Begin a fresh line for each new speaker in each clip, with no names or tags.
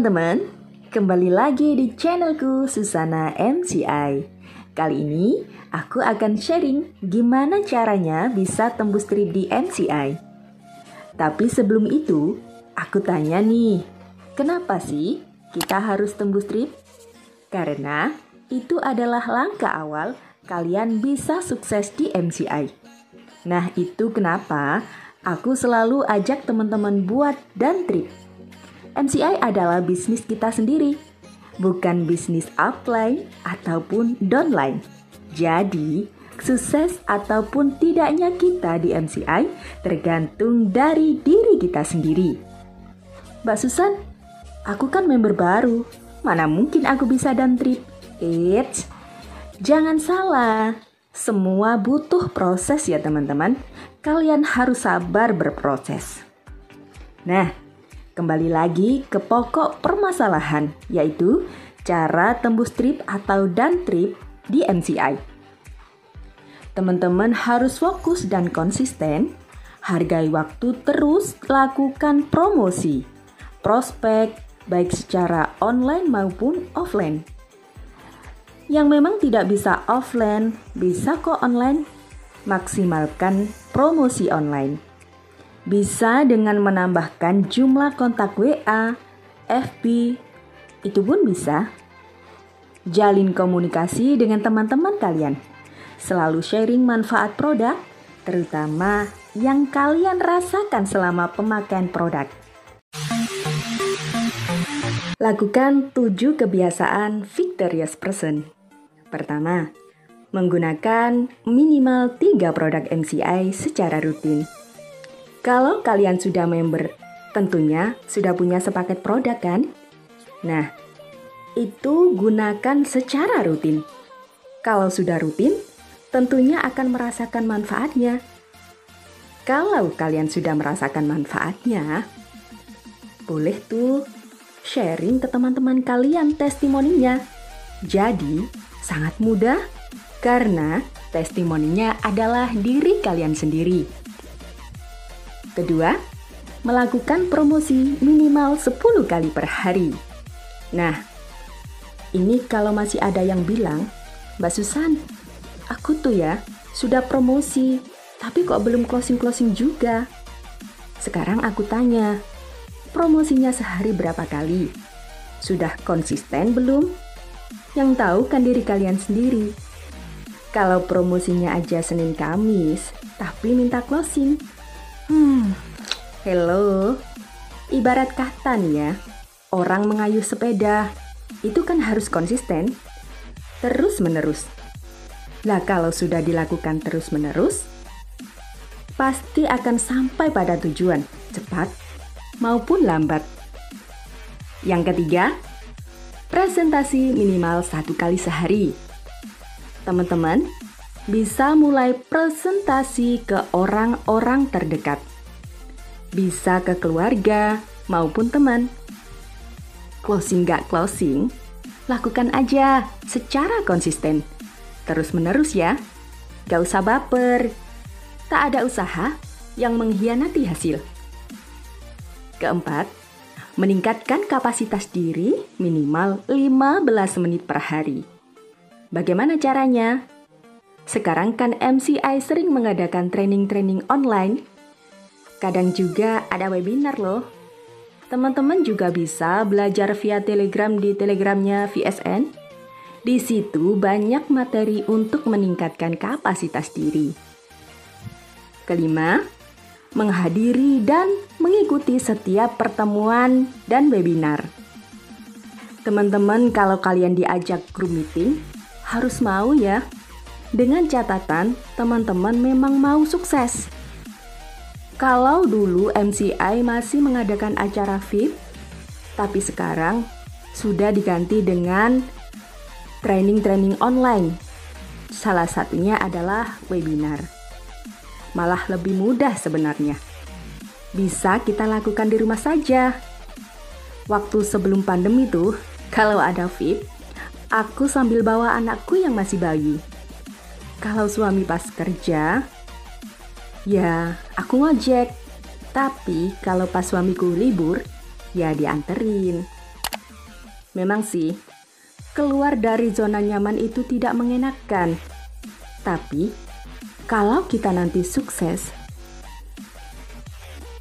teman-teman, kembali lagi di channelku Susana MCI. Kali ini aku akan sharing gimana caranya bisa tembus trip di MCI. Tapi sebelum itu, aku tanya nih, kenapa sih kita harus tembus trip? Karena itu adalah langkah awal kalian bisa sukses di MCI. Nah, itu kenapa aku selalu ajak teman-teman buat dan trip. MCI adalah bisnis kita sendiri, bukan bisnis upline ataupun downline. Jadi, sukses ataupun tidaknya kita di MCI tergantung dari diri kita sendiri. Mbak Susan, aku kan member baru, mana mungkin aku bisa dan trip? Eits, jangan salah, semua butuh proses ya teman-teman. Kalian harus sabar berproses. Nah, kembali lagi ke pokok permasalahan, yaitu cara tembus trip atau dan trip di MCI. Teman-teman harus fokus dan konsisten, hargai waktu, terus lakukan promosi, prospek, baik secara online maupun offline. Yang memang tidak bisa offline, bisa kok online. Maksimalkan promosi online. Bisa dengan menambahkan jumlah kontak WA, FB, itu pun bisa. Jalin komunikasi dengan teman-teman kalian. Selalu sharing manfaat produk, terutama yang kalian rasakan selama pemakaian produk. Lakukan 7 kebiasaan victorious person. Pertama, menggunakan minimal 3 produk MCI secara rutin. Kalau kalian sudah member, tentunya sudah punya sepaket produk kan? Nah, itu gunakan secara rutin. Kalau sudah rutin, tentunya akan merasakan manfaatnya. Kalau kalian sudah merasakan manfaatnya, boleh tuh sharing ke teman-teman kalian testimoninya. Jadi, sangat mudah karena testimoninya adalah diri kalian sendiri. Kedua, melakukan promosi minimal 10 kali per hari. Nah, ini kalau masih ada yang bilang, Mbak Susan, aku tuh ya sudah promosi, tapi kok belum closing-closing juga. Sekarang aku tanya, promosinya sehari berapa kali? Sudah konsisten belum? Yang tahu kan diri kalian sendiri. Kalau promosinya aja Senin Kamis, tapi minta closing. Hello. Ibarat kata nih ya, orang mengayuh sepeda, itu kan harus konsisten, terus-menerus. Nah, kalau sudah dilakukan terus-menerus, pasti akan sampai pada tujuan, cepat maupun lambat. Yang ketiga, presentasi minimal 1 kali sehari. Teman-teman, bisa mulai presentasi ke orang-orang terdekat. Bisa ke keluarga maupun teman. Closing gak closing, lakukan aja secara konsisten. Terus-menerus ya, gak usah baper. Tak ada usaha yang mengkhianati hasil. Keempat, meningkatkan kapasitas diri minimal 15 menit per hari. Bagaimana caranya? Sekarang kan MCI sering mengadakan training-training online. Kadang juga ada webinar loh. Teman-teman juga bisa belajar via Telegram di Telegramnya VSN. Di situ banyak materi untuk meningkatkan kapasitas diri. Kelima, menghadiri dan mengikuti setiap pertemuan dan webinar. Teman-teman, kalau kalian diajak group meeting, harus mau ya. Dengan catatan, teman-teman memang mau sukses. Kalau dulu MCI masih mengadakan acara VIP, tapi sekarang sudah diganti dengan training-training online. Salah satunya adalah webinar. Malah lebih mudah sebenarnya. Bisa kita lakukan di rumah saja. Waktu sebelum pandemi tuh, kalau ada VIP, aku sambil bawa anakku yang masih bayi. Kalau suami pas kerja, ya aku ngojek. Tapi kalau pas suamiku libur, ya dianterin. Memang sih, keluar dari zona nyaman itu tidak mengenakan. Tapi, kalau kita nanti sukses,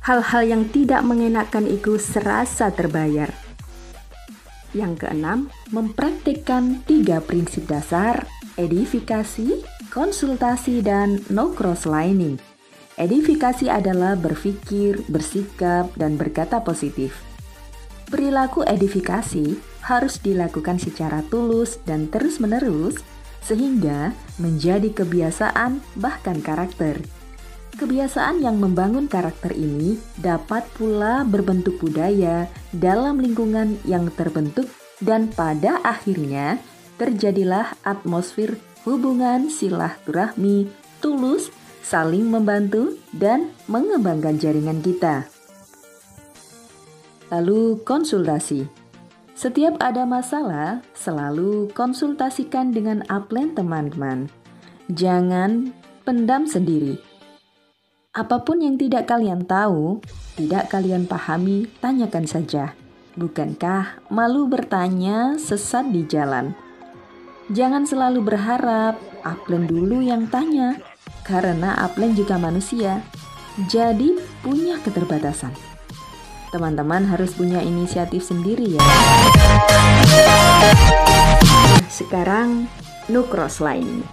hal-hal yang tidak mengenakan itu serasa terbayar. Yang keenam, mempraktikkan 3 prinsip dasar, edifikasi, konsultasi, dan no crosslining. Edifikasi adalah berpikir, bersikap, dan berkata positif. Perilaku edifikasi harus dilakukan secara tulus dan terus-menerus sehingga menjadi kebiasaan bahkan karakter. Kebiasaan yang membangun karakter ini dapat pula berbentuk budaya dalam lingkungan yang terbentuk dan pada akhirnya terjadilah atmosfer hubungan silaturahmi tulus, saling membantu, dan mengembangkan jaringan kita. Lalu konsultasi. Setiap ada masalah, selalu konsultasikan dengan upline teman-teman. Jangan pendam sendiri. Apapun yang tidak kalian tahu, tidak kalian pahami, tanyakan saja. Bukankah malu bertanya sesat di jalan? Jangan selalu berharap upline dulu yang tanya, karena upline juga manusia, jadi punya keterbatasan. Teman-teman harus punya inisiatif sendiri ya. Sekarang, no crosslining.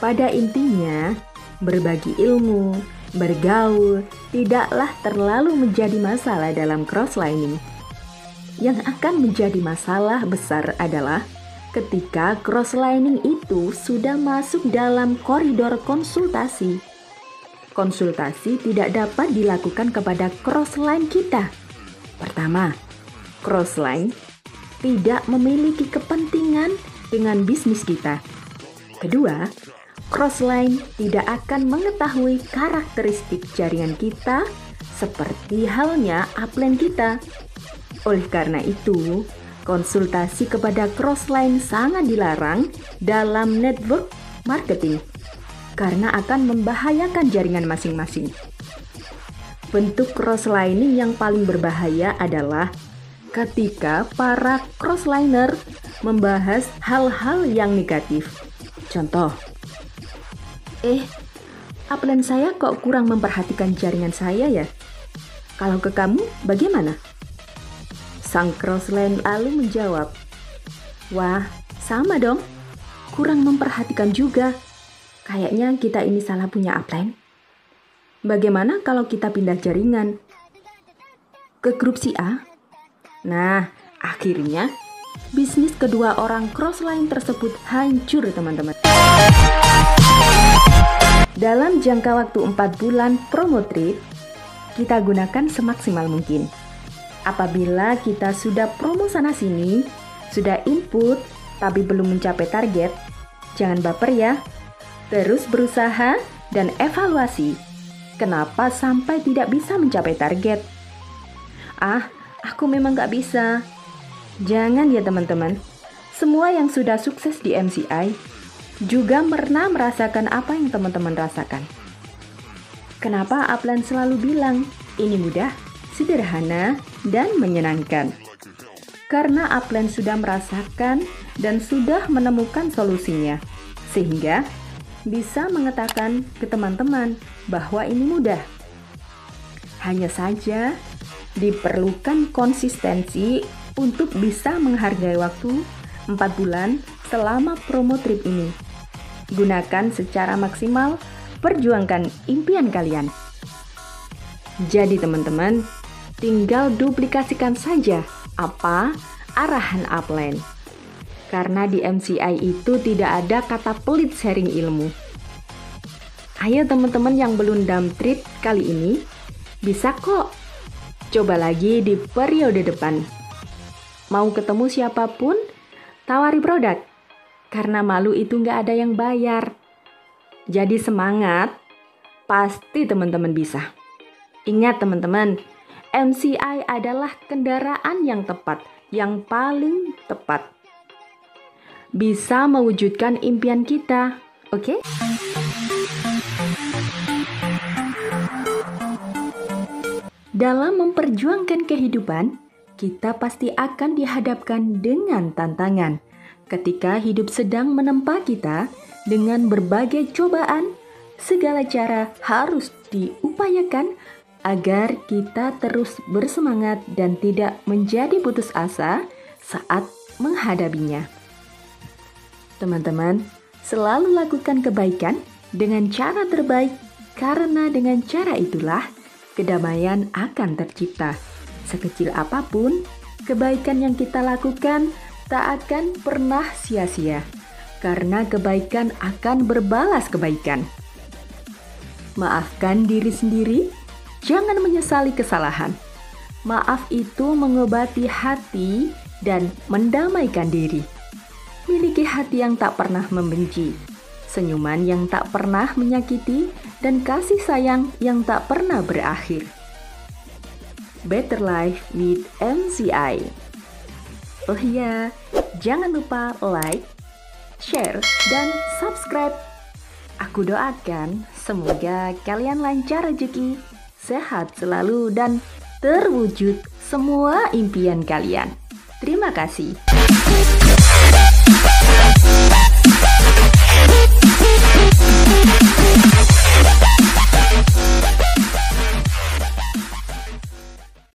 Pada intinya, berbagi ilmu, bergaul, tidaklah terlalu menjadi masalah dalam crosslining. Yang akan menjadi masalah besar adalah ketika crosslining itu sudah masuk dalam koridor konsultasi. Konsultasi tidak dapat dilakukan kepada crossline kita. Pertama, crossline tidak memiliki kepentingan dengan bisnis kita. Kedua, crossline tidak akan mengetahui karakteristik jaringan kita seperti halnya upline kita. Oleh karena itu, konsultasi kepada crossline sangat dilarang dalam network marketing karena akan membahayakan jaringan masing-masing. Bentuk crosslining yang paling berbahaya adalah ketika para crossliner membahas hal-hal yang negatif. Contoh, upline saya kok kurang memperhatikan jaringan saya ya? Kalau ke kamu, bagaimana? Sang crossline lalu menjawab, wah, sama dong, kurang memperhatikan juga. Kayaknya kita ini salah punya upline. Bagaimana kalau kita pindah jaringan ke grup si A? Nah, akhirnya bisnis kedua orang crossline tersebut hancur, teman-teman. Dalam jangka waktu 4 bulan promo trip, kita gunakan semaksimal mungkin. Apabila kita sudah promo sana-sini, sudah input, tapi belum mencapai target, jangan baper ya. Terus berusaha dan evaluasi. Kenapa sampai tidak bisa mencapai target? Aku memang gak bisa. Jangan ya teman-teman. Semua yang sudah sukses di MCI juga pernah merasakan apa yang teman-teman rasakan. Kenapa upline selalu bilang, ini mudah, sederhana, dan menyenangkan? Karena upline sudah merasakan dan sudah menemukan solusinya. Sehingga bisa mengatakan ke teman-teman bahwa ini mudah. Hanya saja diperlukan konsistensi untuk bisa menghargai waktu 4 bulan selama promo trip ini. Gunakan secara maksimal, perjuangkan impian kalian. Jadi teman-teman, tinggal duplikasikan saja apa arahan upline. Karena di MCI itu tidak ada kata pelit sharing ilmu. Ayo teman-teman yang belum dalam trip kali ini, bisa kok. Coba lagi di periode depan. Mau ketemu siapapun, tawari produk. Karena malu itu nggak ada yang bayar. Jadi semangat, pasti teman-teman bisa. Ingat teman-teman, MCI adalah kendaraan yang tepat, yang paling tepat. Bisa mewujudkan impian kita, oke? Dalam memperjuangkan kehidupan, kita pasti akan dihadapkan dengan tantangan. Ketika hidup sedang menempa kita dengan berbagai cobaan, segala cara harus diupayakan agar kita terus bersemangat dan tidak menjadi putus asa saat menghadapinya. Teman-teman, selalu lakukan kebaikan dengan cara terbaik, karena dengan cara itulah kedamaian akan tercipta. Sekecil apapun, kebaikan yang kita lakukan tak akan pernah sia-sia, karena kebaikan akan berbalas kebaikan. Maafkan diri sendiri, jangan menyesali kesalahan. Maaf itu mengobati hati dan mendamaikan diri. Miliki hati yang tak pernah membenci, senyuman yang tak pernah menyakiti, dan kasih sayang yang tak pernah berakhir. Better Life with MCI. Oh iya, jangan lupa like, share, dan subscribe. Aku doakan semoga kalian lancar rezeki, sehat selalu, dan terwujud semua impian kalian. Terima kasih.